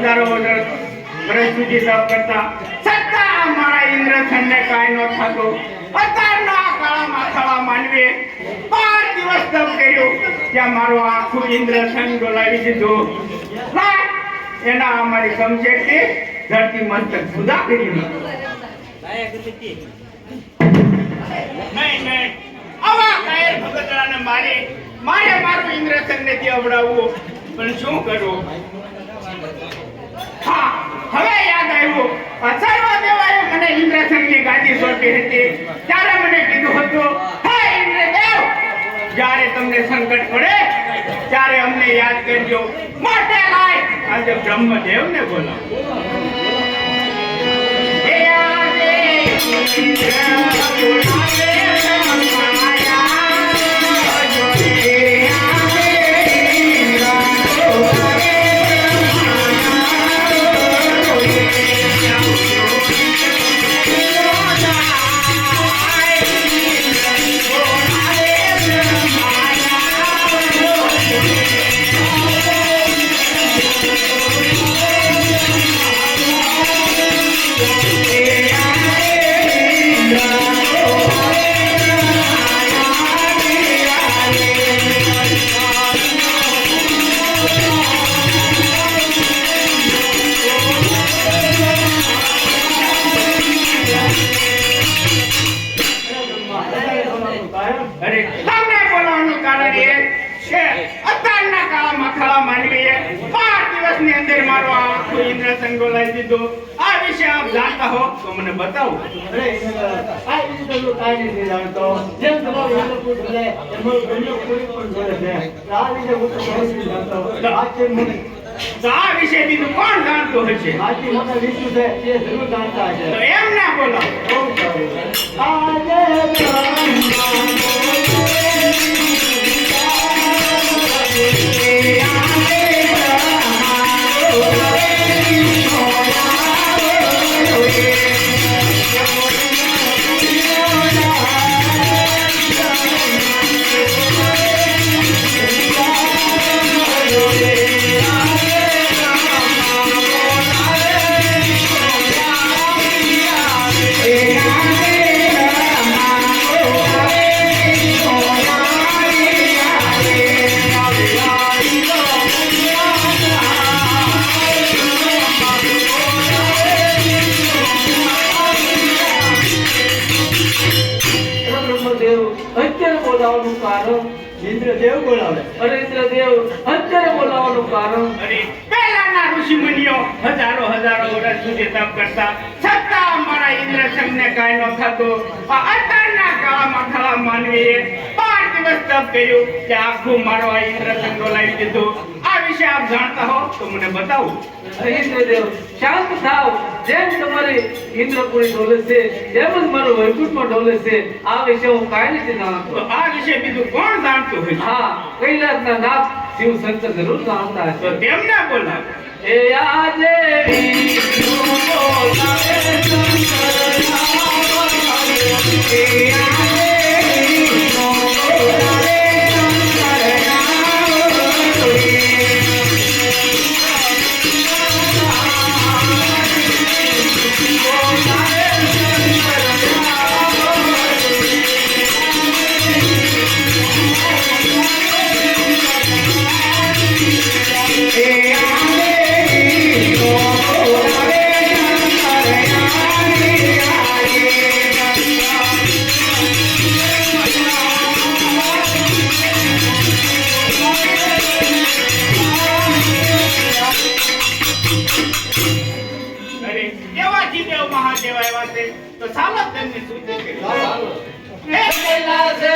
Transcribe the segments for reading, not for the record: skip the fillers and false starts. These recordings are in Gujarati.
હજારો વર્ષ સુધી તપ કરતા છતાં અમારા ઇન્દ્રસનને કાંઈ ન થતું. અત્યારના કાળા માથાળા માનવીએ 5 દિવસ તપ કર્યું ત્યાં મારું આખું ઇન્દ્રસન ડોલાવી દીધું. એના અમારી સમજેથી ધરતી મસ્તક જુદા કરી નહીં. આવા કાયર ભગતરાને મારે મારું ઇન્દ્રસન નથી અવડાવવું, પણ શું કરું? હા, હવે યાદ આવ્યું. સર્વદેવાએ મને ઇન્દ્રસનની ગાદી સોંપી હતી. ત્યારે મને કીધું હતું, હે ઇન્દ્રદેવ, જ્યારે તમને સંકટ પડે ત્યારે અમને યાદ કરજો. માટે લાય આજે બ્રહ્મદેવને બોલાવો. હે આજે ઇન્દ્ર બોલાવે આ વિશે આપ જાણતા હો તો મને બતાવો. આ વિશે તો કાઈ નથી જાણતો. જેમ તમારો ઇન્દ્રપુર બોલે એમ ગણ્યો પૂરી પણ બોલે છે. આ વિશે હું તો કાઈ નથી જાણતો. આ છે મને આ વિશે બીજું કોણ જાણતું હશે? આથી મોટા વિષ્ણુ છે એ જરૂર જાણતા હશે. તો એમ ના બોલો. આજે ઇન્દ્રદેવ બોલાવે. અરે ઇન્દ્રદેવ અત્યારે બોલાવવાનું કારણ? અરે પહેલાના ઋષિ મુનિઓ હજારો વર્ષ સુધી તપ કરતા છતાં અમારા ઇન્દ્રસનને કાંઈ ન થતું. અત્યારના કાળા માથાળા માનવીએ 5 દિવસ તપ કર્યું કે આખું મારો આ ઇન્દ્રસન ડોલાવી દીધું. આ વિશે આપ જાણતા હો તો મને બતાવો. અરે ઇન્દ્રદેવ શાંત થાવ. જેમ તમારી ઇન્દ્રપુરી ડોલે છે તેમ જ મારું વૈકુંઠમાં ડોલે છે. આ વિશે હું કાંઈ નથી જાણતો. આ વિશે બીજું કોણ જાણતું હોય? હા, કૈલાસના નાથ શિવ શંકર જરૂર જાણતા હશે. તો તેમને બોલાવો. એ આજે વિષ્ણુ બોલાવે તો ચાલો તેમની સ્તુતિ કરીએ. ચાલો. હે કૈલાસે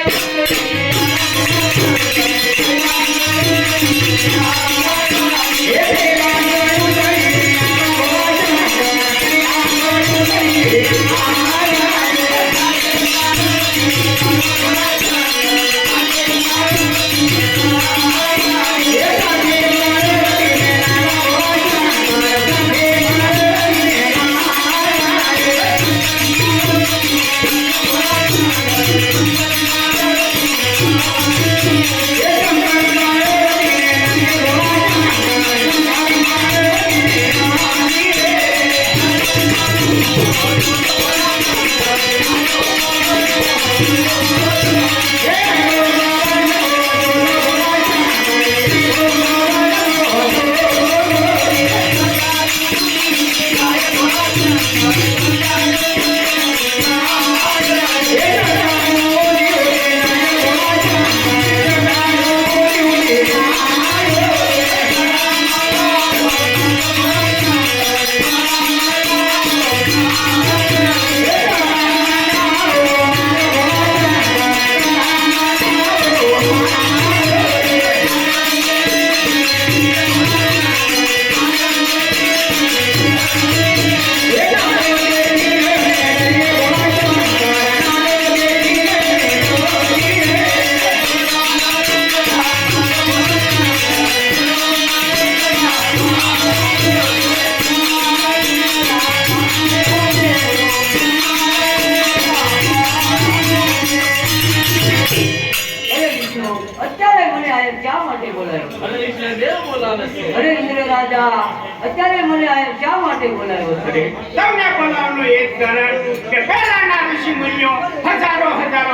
અત્યારે મને આ શા માટે બોલાયો? અને એટલે દેવ બોલાવે છે. અરે ઇન્દ્ર રાજા, અત્યારે મને આ શા માટે બોલાયો છે? તમને બોલાવવાનું એક કારણ કે પહેલાના ઋષિ મુનિઓ હજારો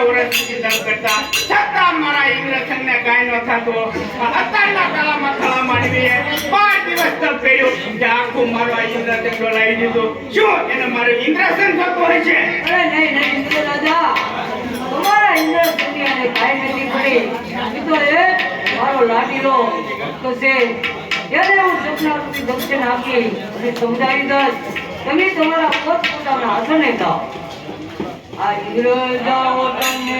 વર્ષ સુધી તપ કરતા છતાં મારા ઇન્દ્રસનને કાંઈ ન થતો. અત્યારના કાળામાં ખળા માનવીએ 5 દિવસ તપ કર્યું કે આખું મારું આ ઇન્દ્રસન ડોલાવી દીધું. શું એને મારું ઇન્દ્રસન થતું હોય છે? અરે નહીં ઇન્દ્ર રાજા, તમારા ઇન્દ્ર સૂર્યને કાંઈ નથી પડી. એ તો એક મારો લાડીલો ભક્ત છે. ત્યારે હું સપનારૂપી દર્શન આપી અને સમજાવી દઈશ. તમે તમારા પોતપોતાના આસને જાઓ. આ ઇન્દ્ર જાઓ તમને